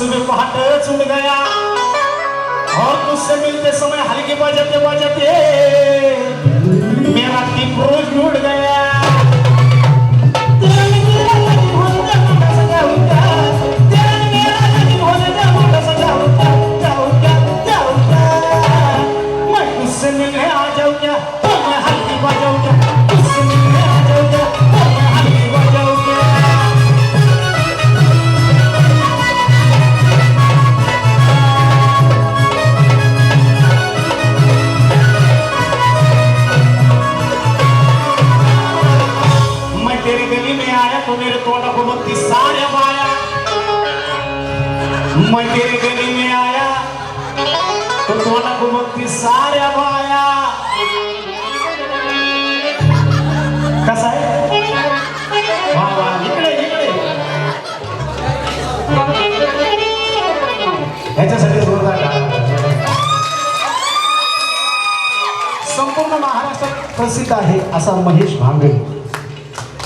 सुबह पहाड़ उड़ गया और तुझसे मिलते समय हल्की बजाते बजाते मेरा टिप रोज उड़ गया। मिलने आ जाऊं क्या तो मैं हल्की बजाऊं क्या, तुझसे मिलने आ जाऊं क्या तो मैं हल्की बजाऊं क्या। मैं तेरी गली में आया तो मेरे तोड़ा को बत्ती सारे आया। मैं तेरी गली में आया तो तोड़ा को बत्ती सारे आया। कसा आहे वा वा इकडे इकडे ह्याच्यासाठी जोरदार टाळ्या। संपूर्ण महाराष्ट्रात प्रसिद्ध आहे असा महेश भांगरे।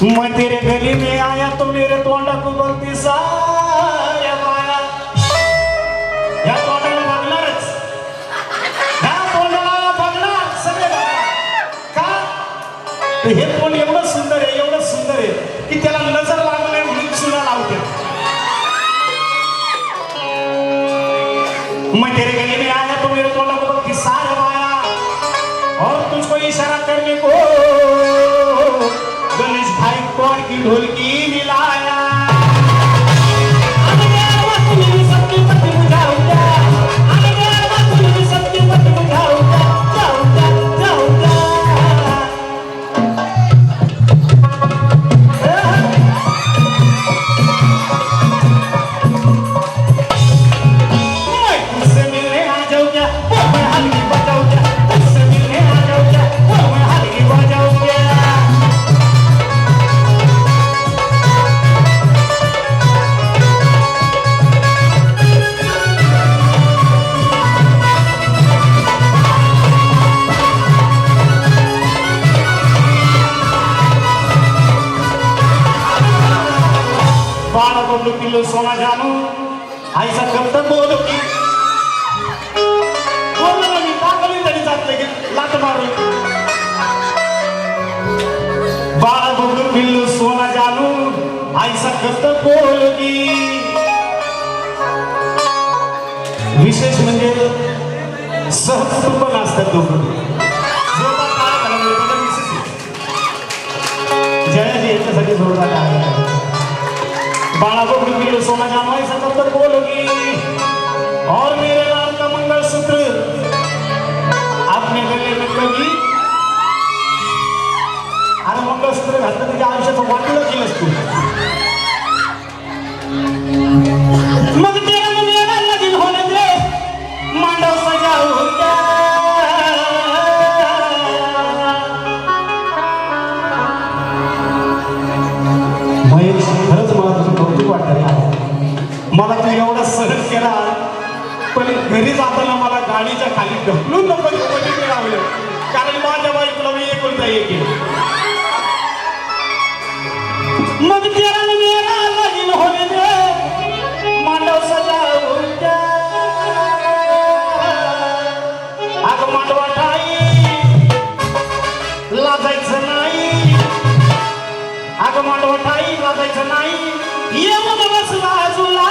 मैं तेरे गली में आया तो मेरे तोंडा को बत्ती सारे आया। या तोंडाला बघणारच, या तोंडाला बघणार सगळे का हे तोंड एवढं सुंदर आहे, एवढं सुंदर आहे की त्याला नजर लागू नये म्हणून चुना लावते। मैं तेरे गली में आया तो मेरे तोंडा को बत्ती सारे आया और तुझको इशारा करने को गणेश भाई कौर की ढोलकी मिलाया। सबकी पत्ती बुझाऊंगा, सबकी पत्ती बुझाऊंगा, जाऊंगा जाऊंगा। तुझसे मिलने आ जाऊं क्या वो मैं हल्की बजाऊं क्या, तुझसे मिलने आ जाऊं क्या वो मैं हल्की बजाऊं क्या। बाळा बबलू पिल्लू सोना जानू आईचा कप्त बोल की बोलला मी टाकली तरी जात नाही लाट मारून। बाळा बबलू पिल्लू सोना जानू आईचा कप्त बोल की। विशेष म्हणजे सहकुटुंब नसतात दोघं। जोरदार टाळ्या झाला म्हणजे विशेष जयाजी यांच्यासाठी जोरदार टाळ्या। बाळा बबलू पिल्लू सोना जानू आईचा कप्त बोलोगी और मेरे नाम का मंगलसूत्र आपने गले में कभी अरे मंगलसूत्र घातलं तुझ्या आयुष्याचं वाटलं केलंस तू। मग तेरा मेरा लगीन होने दे मांडव सजाऊंगा। महेश खरंच मला तुझं कौतुक वाटलं। मला तू एवढा सहन केला पण घरी जाताना मला गाडीच्या खाली ढकलून नको लावलं कारण माझ्या बाईकला मी एकुलता एक आहे। मग तेरा मेरा लगीन होने दे मांडव सजाऊंगा। अगं मांडवा ठाई लाजायचं नाही, अगं मांडवा ठाई लाजायचं नाही। येऊन बस बाजूला,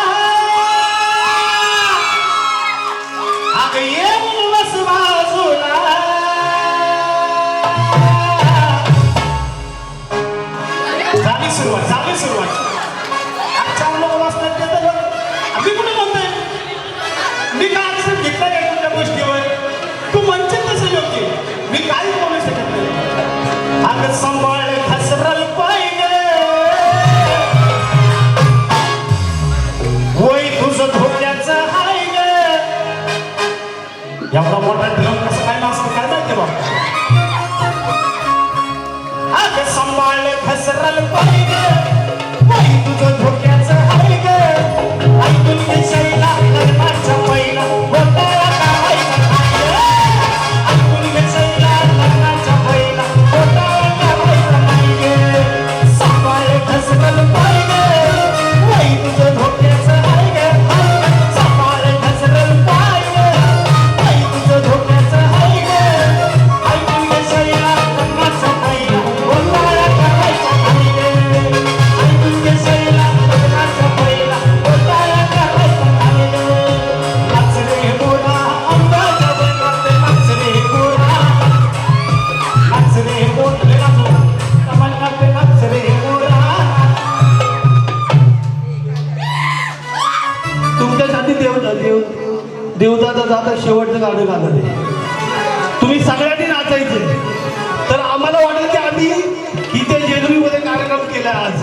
अगं येऊन बस बाजूला। झाली सुरुवात, झाली सुरुवात। आजच्या लोक वाचतात ते तर मी कुठे म्हणतोय मी काय असं घेतलं काय तुमच्या गोष्टीवर तू म्हणशील तसं योग्य मी काही बोलू शकत नाही। अगं सांभाळ खसरल पाहिजे वय तुझं धोक्याचं हाय ग। एवढा मोठा ड्रम कसं काय नाचतं काय माहिती बाबा। अगं सांभाळ खसरल पाहिजे वय तुझं धोक्याचं हाय ग। ऐकून घे शैला लग्नाच्या पहिला बोटाला काढायचं नाही ग। ऐकून घे शैला लग्नाच्या पहिला बोटाला काढायचं नाही ग। सांभाळ खसरल पाहिजे वय तुझं धोक्याचं हाय ग। जाता जाता शेवटचं गाणं गाणं आहे. तुम्ही सगळ्यांनी नाचायचे. तर आम्हाला वाटेल की आम्ही इथे जेजुरीमध्ये कार्यक्रम केला आज.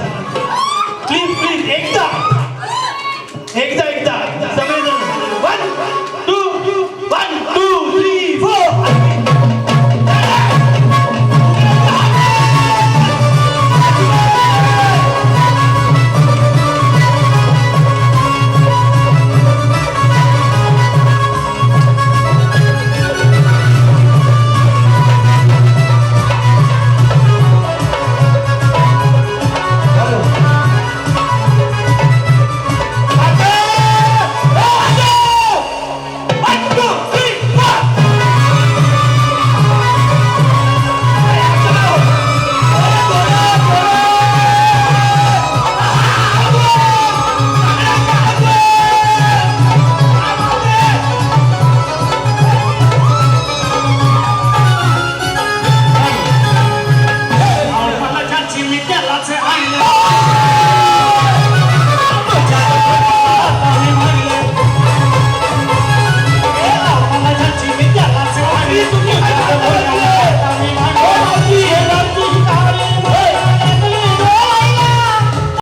प्लीज प्लीज एकदा